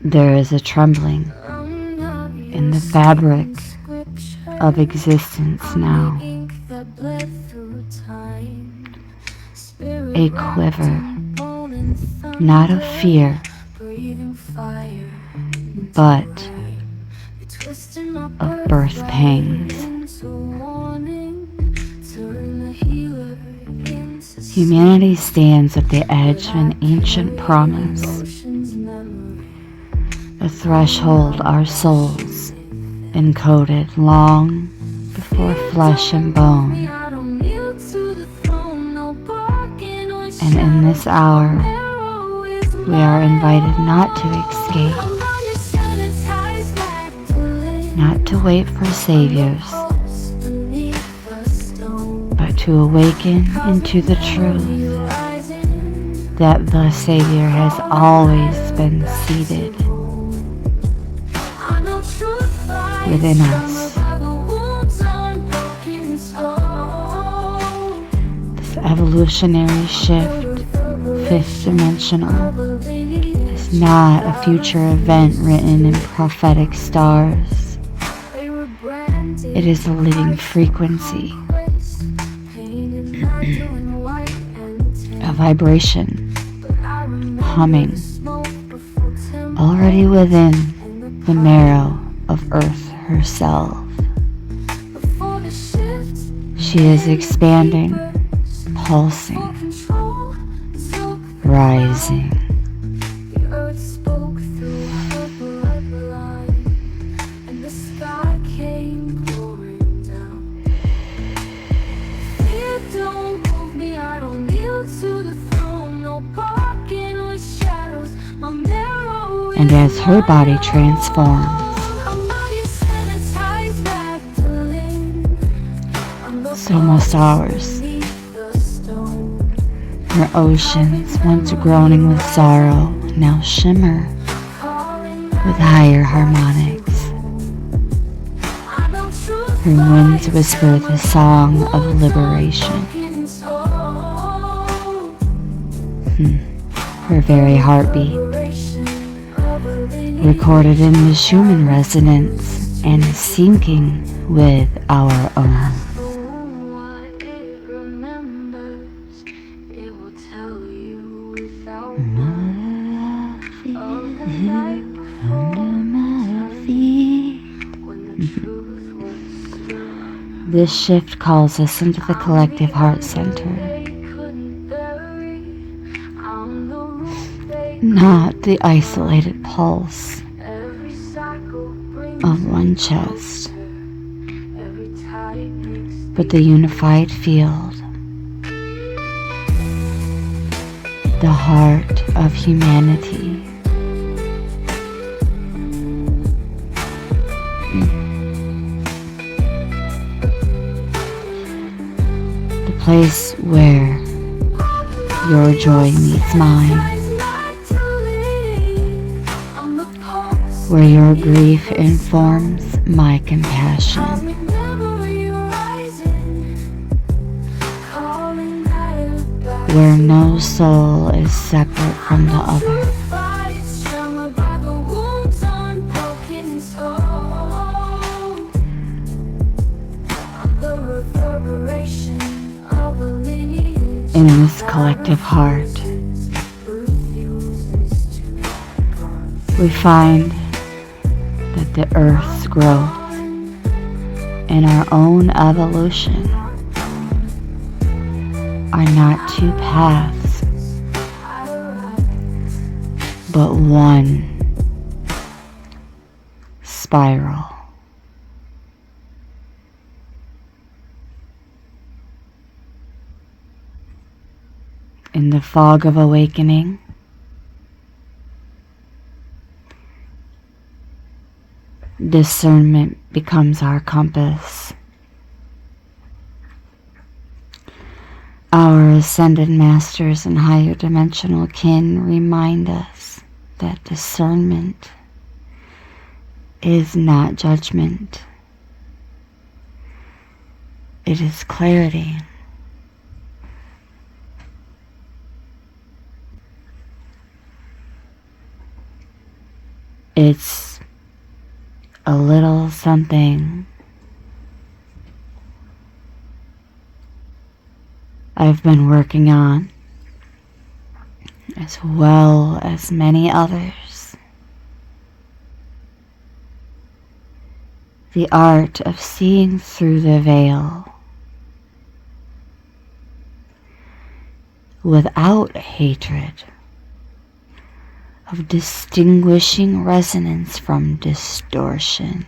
There is a trembling in the fabric of existence now, a quiver, not of fear, but of birth pangs. Humanity stands at the edge of an ancient promise, a threshold our souls encoded long before flesh and bone. And in this hour, we are invited not to escape, not to wait for saviors, but to awaken into the truth that the Savior has always been seated within us. This evolutionary shift, fifth dimensional, is not a future event written in prophetic stars. It is a living frequency, a vibration, humming, already within the marrow of Earth herself. She is expanding, pulsing, rising. And as her body transforms, so must ours. Her oceans, once groaning with sorrow, now shimmer with higher harmonics. Her winds whisper the song of liberation. Her very heartbeat, recorded in the Schumann resonance and syncing with our own. This shift calls us into the collective heart center, not the isolated pulse of one chest, but the unified field, the heart of humanity. The place where your joy meets mine, where your grief informs my compassion. Where no soul is separate from the other. In this collective heart, we find that the Earth's growth and our own evolution are not two paths, but one spiral. In the fog of awakening, discernment becomes our compass. Our ascended masters and higher dimensional kin remind us that discernment is not judgment. It is clarity. It's a little something I've been working on, as well as many others. The art of seeing through the veil without hatred, of distinguishing resonance from distortion.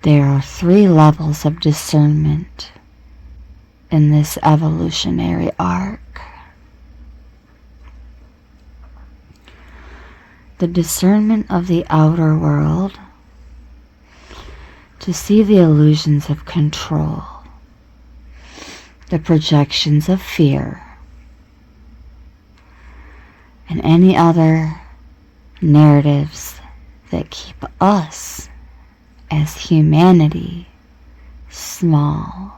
There are 3 levels of discernment in this evolutionary arc. The discernment of the outer world, to see the illusions of control, the projections of fear, and any other narratives that keep us as humanity small.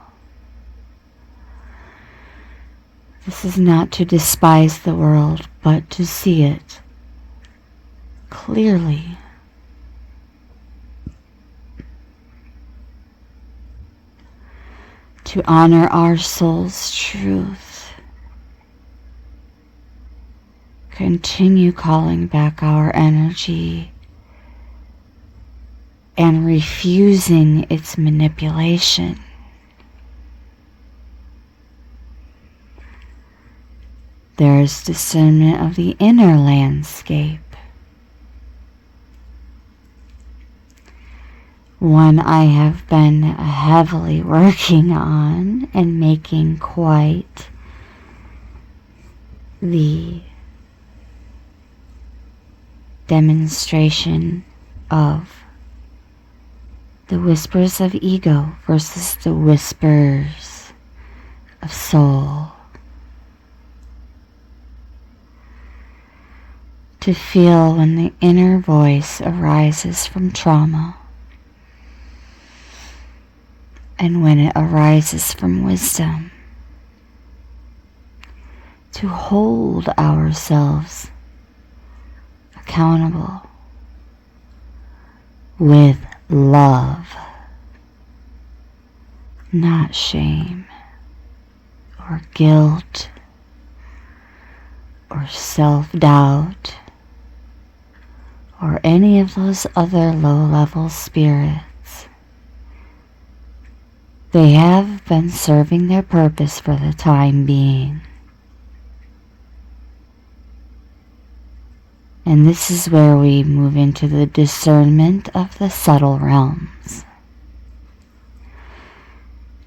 This is not to despise the world, but to see it clearly. To honor our soul's truth. Continue calling back our energy and refusing its manipulation. There is discernment of the inner landscape. One I have been heavily working on and making quite the demonstration of the whispers of ego versus the whispers of soul. To feel when the inner voice arises from trauma and when it arises from wisdom. To hold ourselves accountable with love, not shame or guilt or self-doubt or any of those other low-level spirits. They have been serving their purpose for the time being. And this is where we move into the discernment of the subtle realms.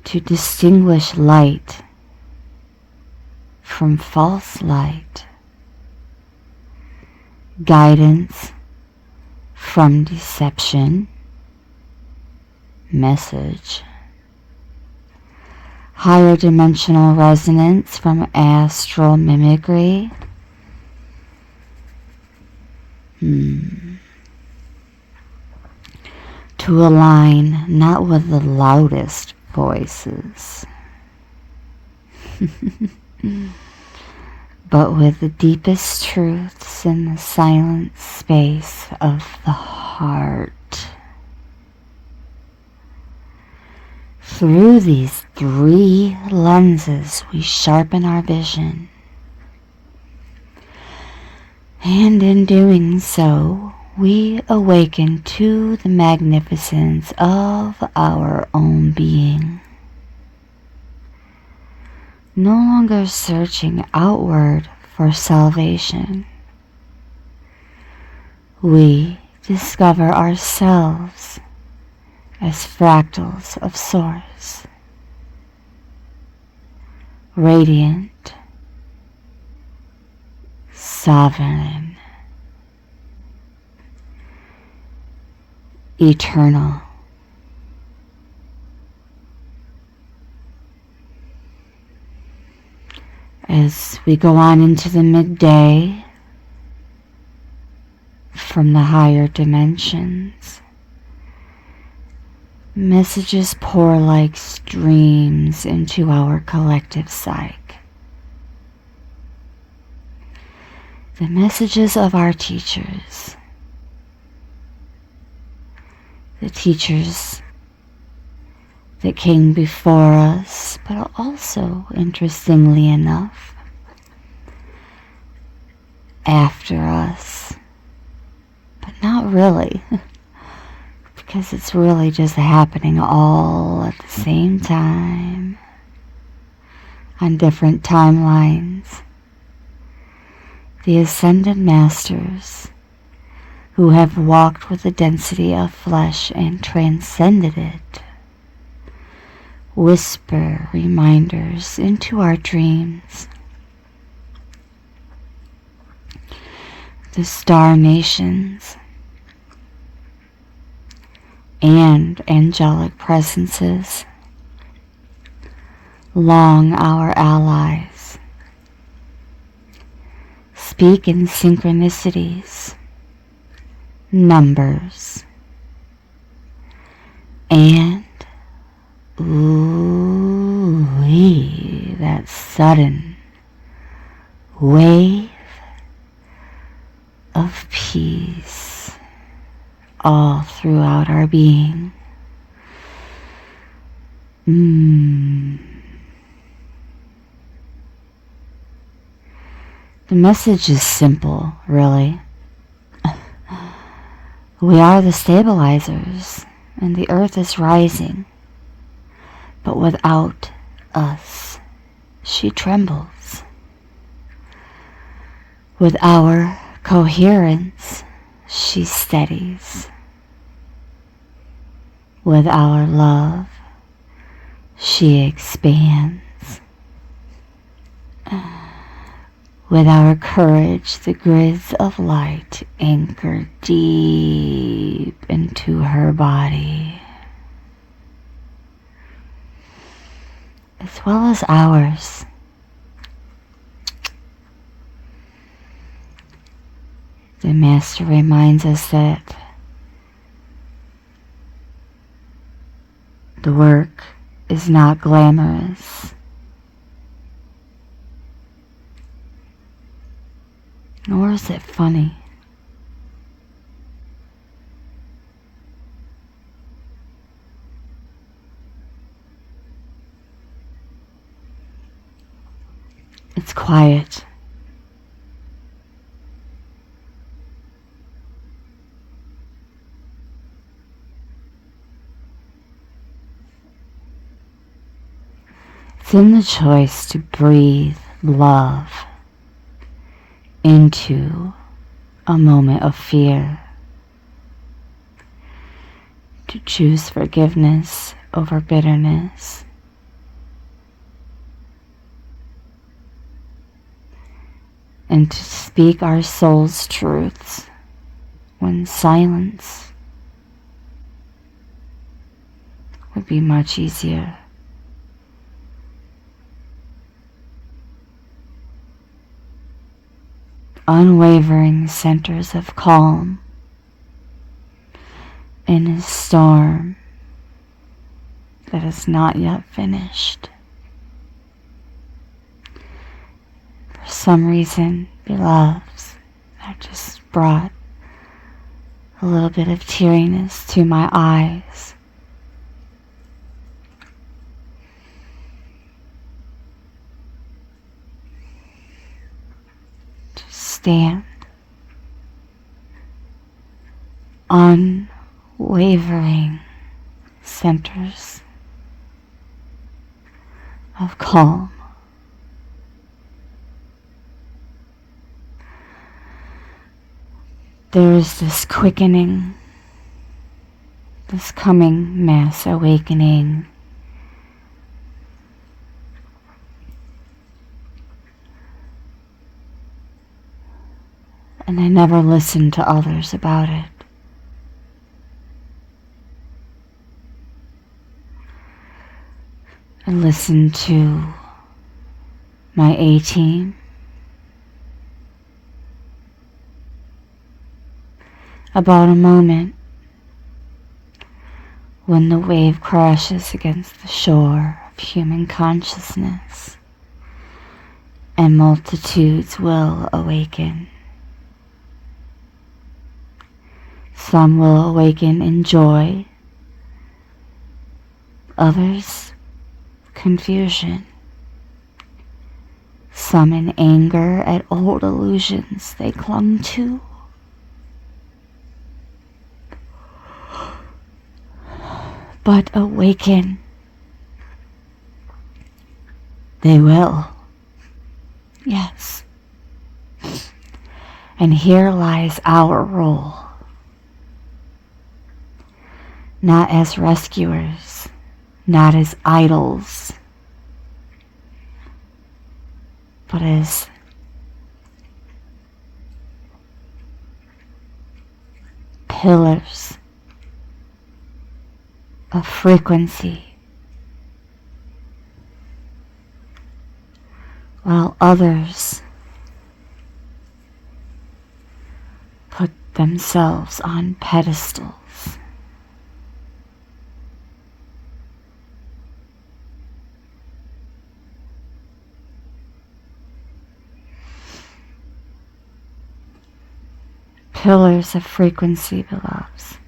To distinguish light from false light, guidance from deception, message, higher dimensional resonance from astral mimicry, to align not with the loudest voices, but with the deepest truths in the silent space of the heart. Through these 3 lenses, we sharpen our vision. And in doing so, we awaken to the magnificence of our own being. No longer searching outward for salvation, we discover ourselves as fractals of Source, radiant, sovereign, eternal. As we go on into the midday from the higher dimensions, messages pour like streams into our collective psyche. the messages of our teachers. The teachers that came before us, but also, interestingly enough, after us. But not really, because it's really just happening all at the same time, on different timelines. The Ascended Masters, who have walked with the density of flesh and transcended it, whisper reminders into our dreams. The star nations and angelic presences, long our allies, speak in synchronicities, numbers, and ooh-wee, that sudden wave of peace all throughout our being. The message is simple, really. We are the stabilizers, and the earth is rising. But without us, she trembles. With our coherence, she steadies. With our love, she expands. With our courage, the grids of light anchor deep into her body, as well as ours. The Master reminds us that the work is not glamorous, nor is it funny. It's quiet. It's in the choice to breathe love into a moment of fear, to choose forgiveness over bitterness, and to speak our soul's truths when silence would be much easier. Unwavering centers of calm in a storm that is not yet finished. For some reason, beloveds, that just brought a little bit of teariness to my eyes. Stand unwavering centers of calm. There is this quickening, this coming mass awakening. And I never listened to others about it. I listened to my A-team, about a moment when the wave crashes against the shore of human consciousness and multitudes will awaken Some will awaken in joy, others confusion, some in anger at old illusions they clung to. But awaken they will, yes. And here lies our role, not as rescuers, not as idols, but as pillars of frequency, while others put themselves on pedestals. Pillars of frequency, beloveds.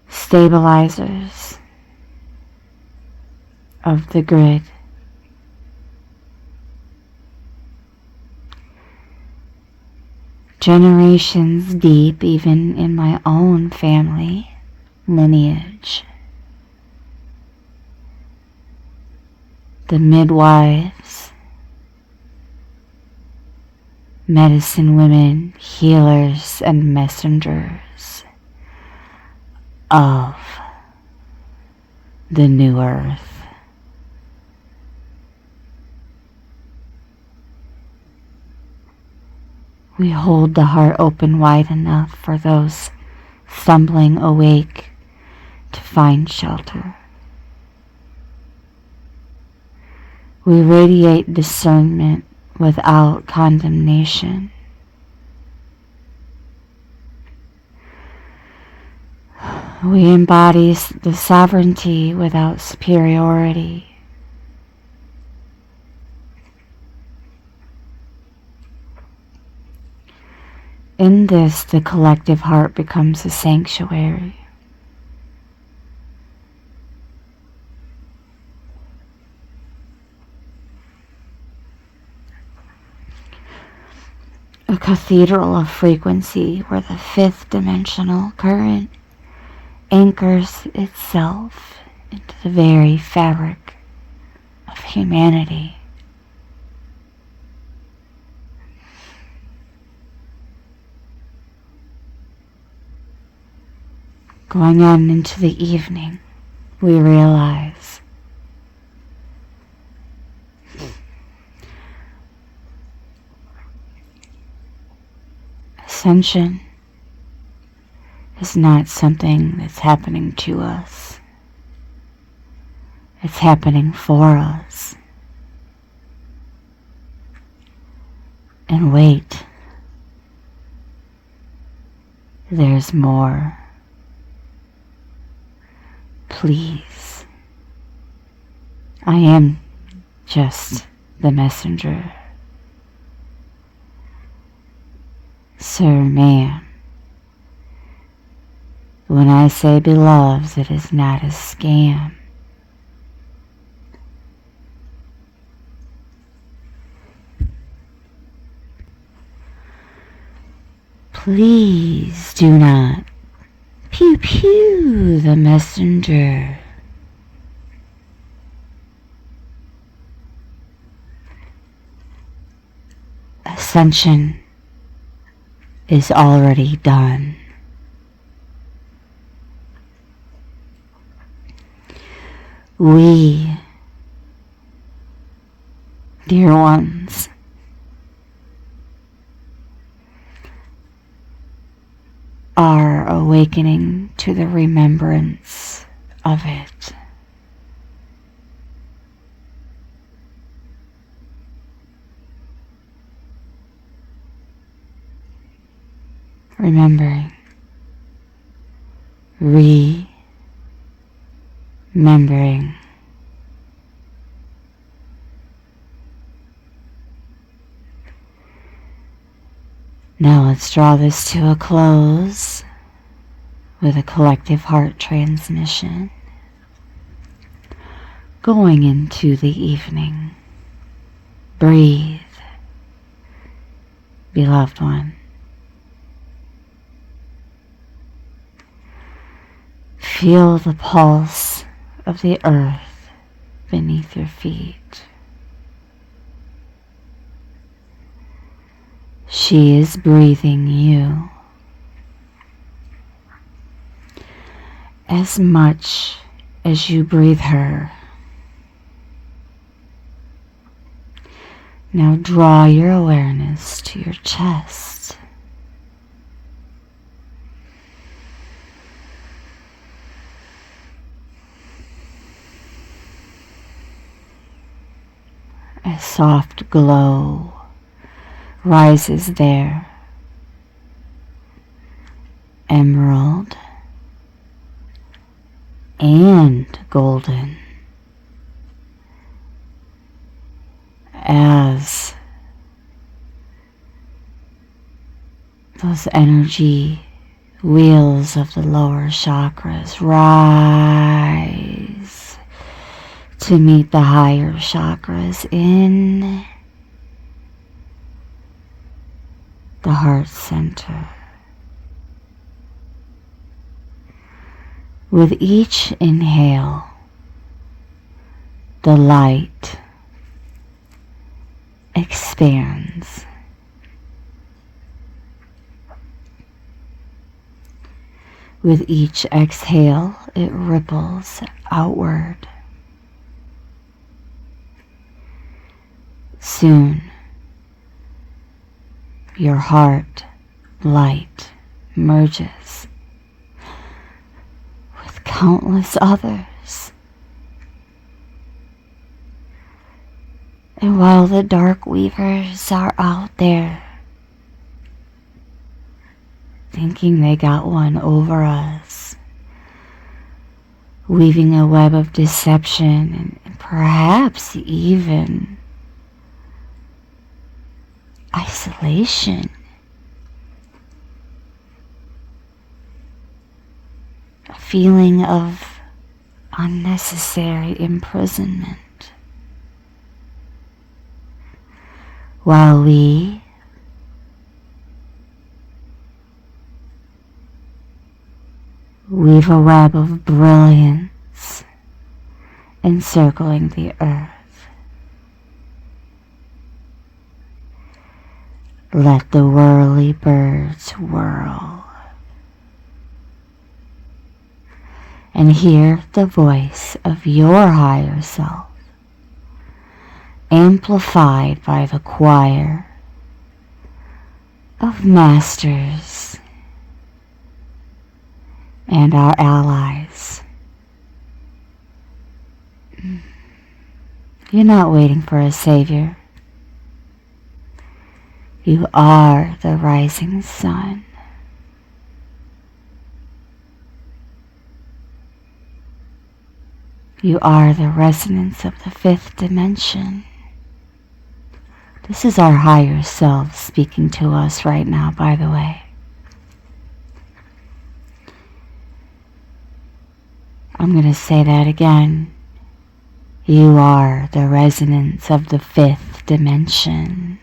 Stabilizers of the grid. Generations deep, even in my own family lineage. The midwives, medicine women, healers, and messengers of the new earth. We hold the heart open wide enough for those stumbling awake to find shelter. We radiate discernment without condemnation. We embody the sovereignty without superiority. In this, the collective heart becomes a sanctuary. A cathedral of frequency where the fifth dimensional current anchors itself into the very fabric of humanity. Going on into the evening, we realize ascension is not something that's happening to us. It's happening for us. And wait, there's more. Please. I am just the messenger. Sir, ma'am. When I say beloveds, it is not a scam. Please do not pew pew the messenger. Ascension is already done. We, dear ones, are awakening to the remembrance of it. Remembering, remembering, Now let's draw this to a close with a collective heart transmission. Going into the evening, breathe, beloved one. Feel the pulse of the earth beneath your feet. She is breathing you as much as you breathe her. Now draw your awareness to your chest. A soft glow rises there. Emerald and golden, as those energy wheels of the lower chakras rise to meet the higher chakras in the heart center. With each inhale, the light expands. With each exhale, it ripples outward. Soon, your heart light merges with countless others. And while the dark weavers are out there thinking they got one over us, weaving a web of deception and perhaps even isolation, a feeling of unnecessary imprisonment, while we weave a web of brilliance encircling the earth. Let the whirly birds whirl, and hear the voice of your higher self, amplified by the choir of masters and our allies. You're not waiting for a savior. You are the rising sun. You are the resonance of the fifth dimension. This is our higher self speaking to us right now, by the way. I'm going to say that again. You are the resonance of the fifth dimension.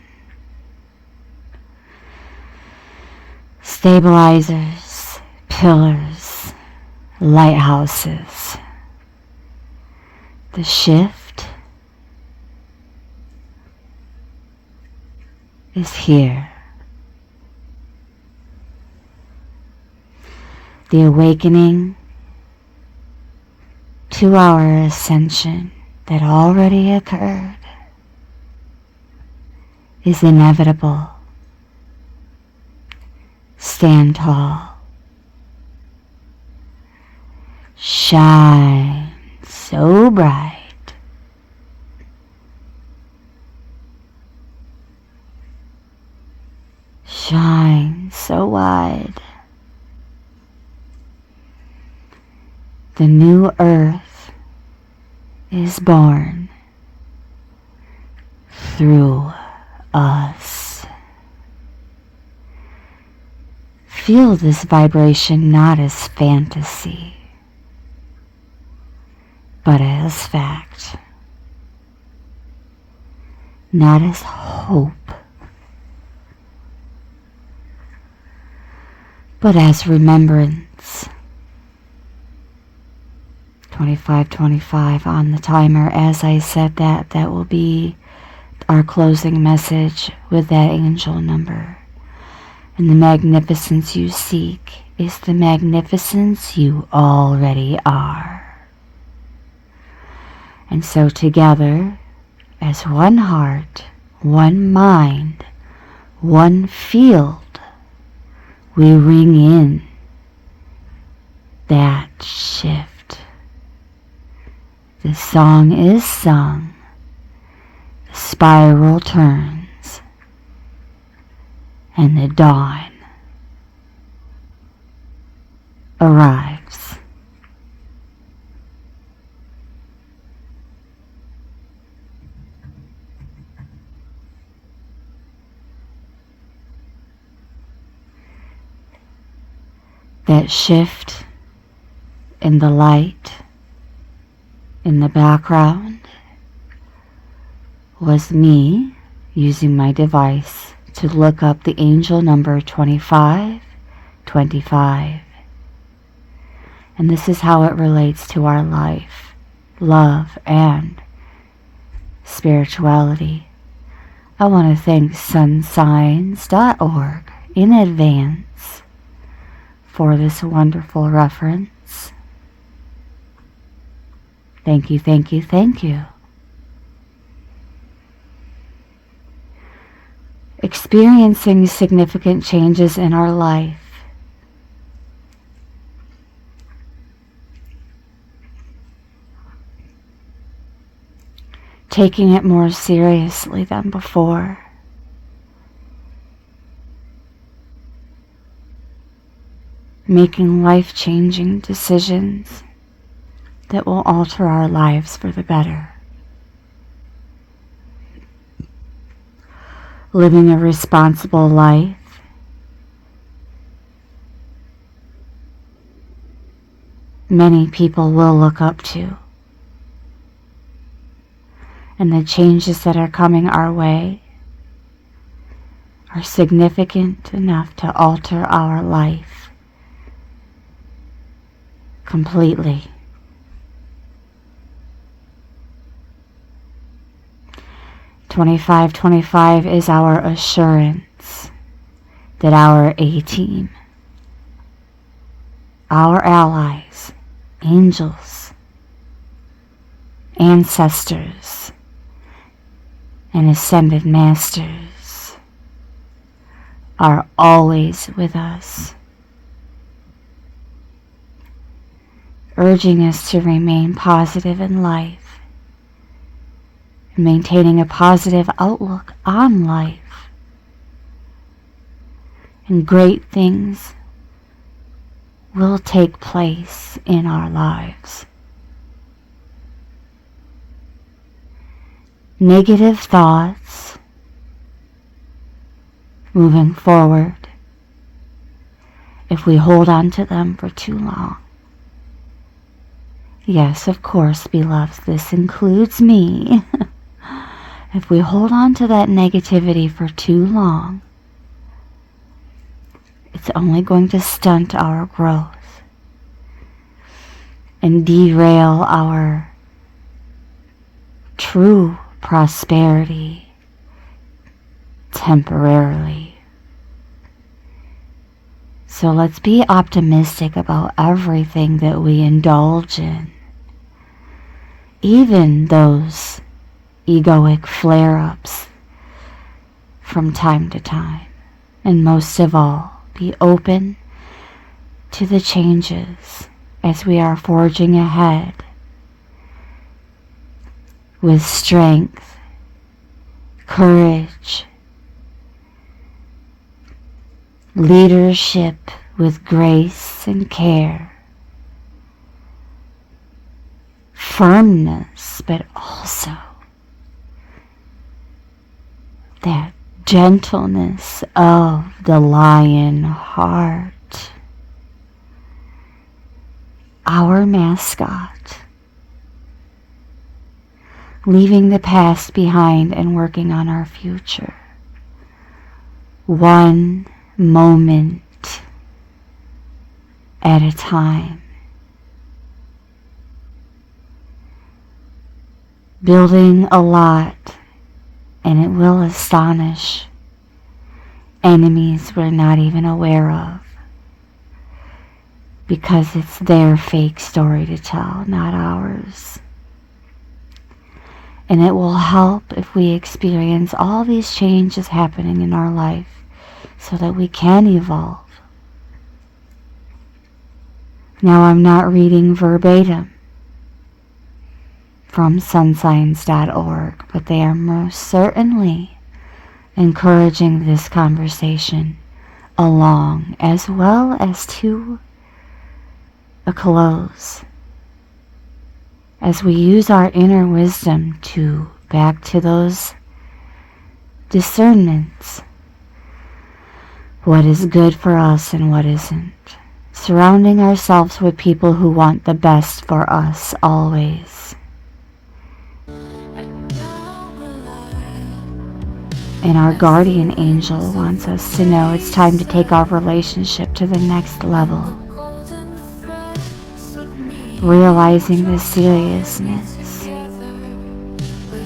Stabilizers, pillars, lighthouses. The shift is here. The awakening to our ascension that already occurred is inevitable. Stand tall. Shine so bright. Shine so wide. The new earth is born through us. feel this vibration not as fantasy, but as fact, not as hope, but as remembrance. 2525 on the timer. As I said that will be our closing message with that angel number. And the magnificence you seek is the magnificence you already are. And so together, as one heart, one mind, one field, we ring in that shift. The song is sung, the spiral turns, and the dawn arrives. That shift in the light in the background was me using my device to look up the angel number 2525. And this is how it relates to our life, love, and spirituality. I want to thank sunsigns.org in advance for this wonderful reference. Thank you, thank you, thank you. Experiencing significant changes in our life. Taking it more seriously than before. Making life-changing decisions that will alter our lives for the better. Living a responsible life. Many people will look up to. And the changes that are coming our way are significant enough to alter our life completely. 2525 is our assurance that our A-team, our allies, angels, ancestors, and ascended masters are always with us, urging us to remain positive in life, maintaining a positive outlook on life, and great things will take place in our lives. Negative thoughts moving forward, if we hold on to them for too long. Yes, of course, beloveds, this includes me. If we hold on to that negativity for too long, it's only going to stunt our growth and derail our true prosperity temporarily. So let's be optimistic about everything that we indulge in, even those egoic flare-ups from time to time. And most of all, be open to the changes as we are forging ahead with strength, courage, leadership with grace and care, firmness, but also that gentleness of the lion heart, our mascot, leaving the past behind and working on our future, one moment at a time, building a lot, and it will astonish enemies we're not even aware of, because it's their fake story to tell, not ours. And it will help if we experience all these changes happening in our life so that we can evolve. Now, I'm not reading verbatim from sunsigns.org, but they are most certainly encouraging this conversation along, as well as to a close, as we use our inner wisdom to back to those discernments, what is good for us and what isn't, surrounding ourselves with people who want the best for us always. And our guardian angel wants us to know it's time to take our relationship to the next level, realizing the seriousness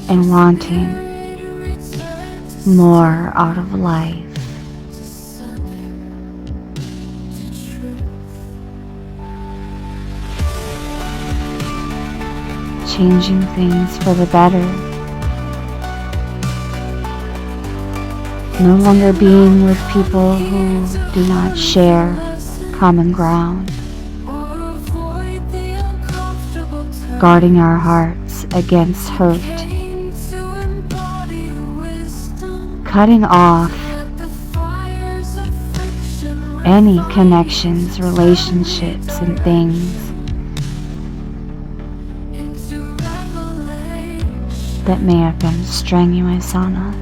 and wanting more out of life. Changing things for the better. No longer being with people who do not share common ground. Guarding our hearts against hurt. Cutting off any connections, relationships, and things that may have been strenuous on us.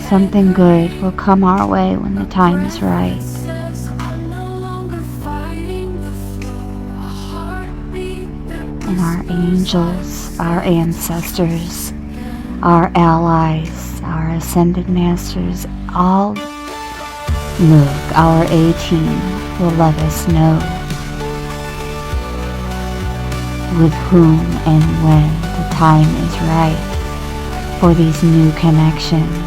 Something good will come our way when the time is right. And our angels, our ancestors, our allies, our ascended masters, all look, our A-team will let us know with whom and when the time is right for these new connections.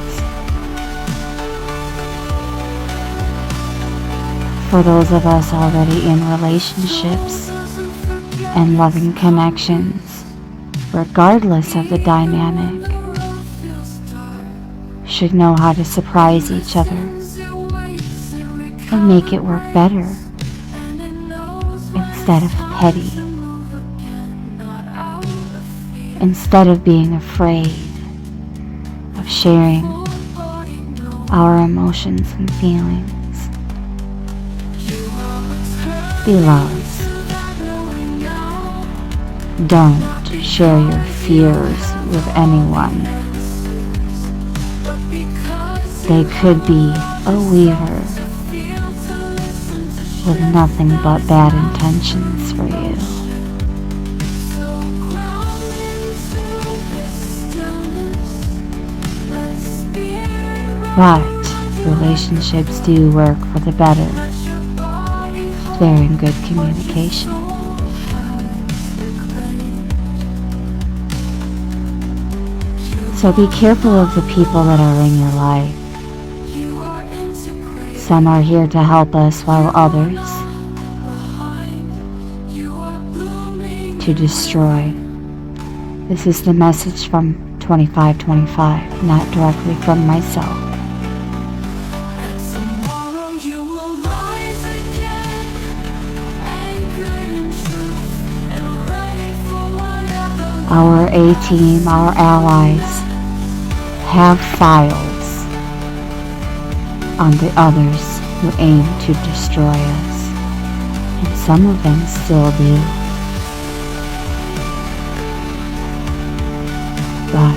For those of us already in relationships and loving connections, regardless of the dynamic, should know how to surprise each other and make it work better instead of petty. Instead of being afraid of sharing our emotions and feelings. Beloveds, don't share your fears with anyone. They could be a weaver with nothing but bad intentions for you. But relationships do work for the better if they're in good communication. So be careful of the people that are in your life. Some are here to help us, while others to destroy. This is the message from 2525, not directly from myself. Our A-team, our allies, have files on the others who aim to destroy us, and some of them still do. But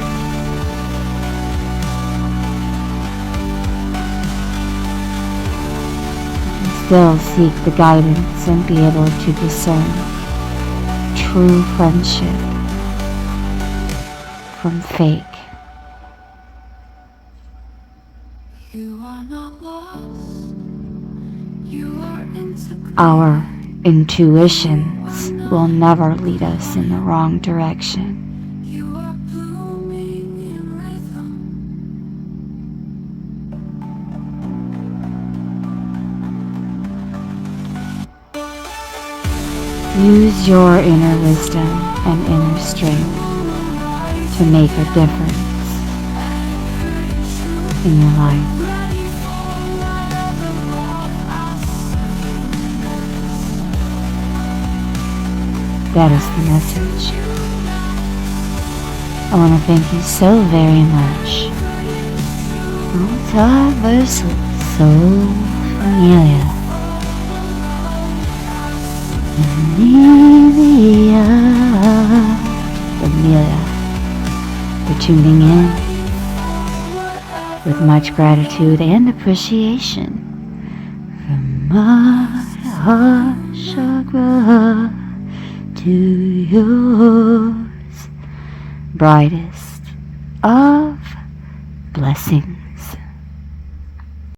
still seek the guidance and be able to discern true friendship from fake. You are not lost. You are insecure. Our intuitions will never lead us in the wrong direction. You are blooming in rhythm. Use your inner wisdom and inner strength to make a difference in your life. That is the message. I want to thank you so very much. Multiversal Soul Familia. Familia. For tuning in with much gratitude and appreciation from my heart chakra to yours, brightest of blessings.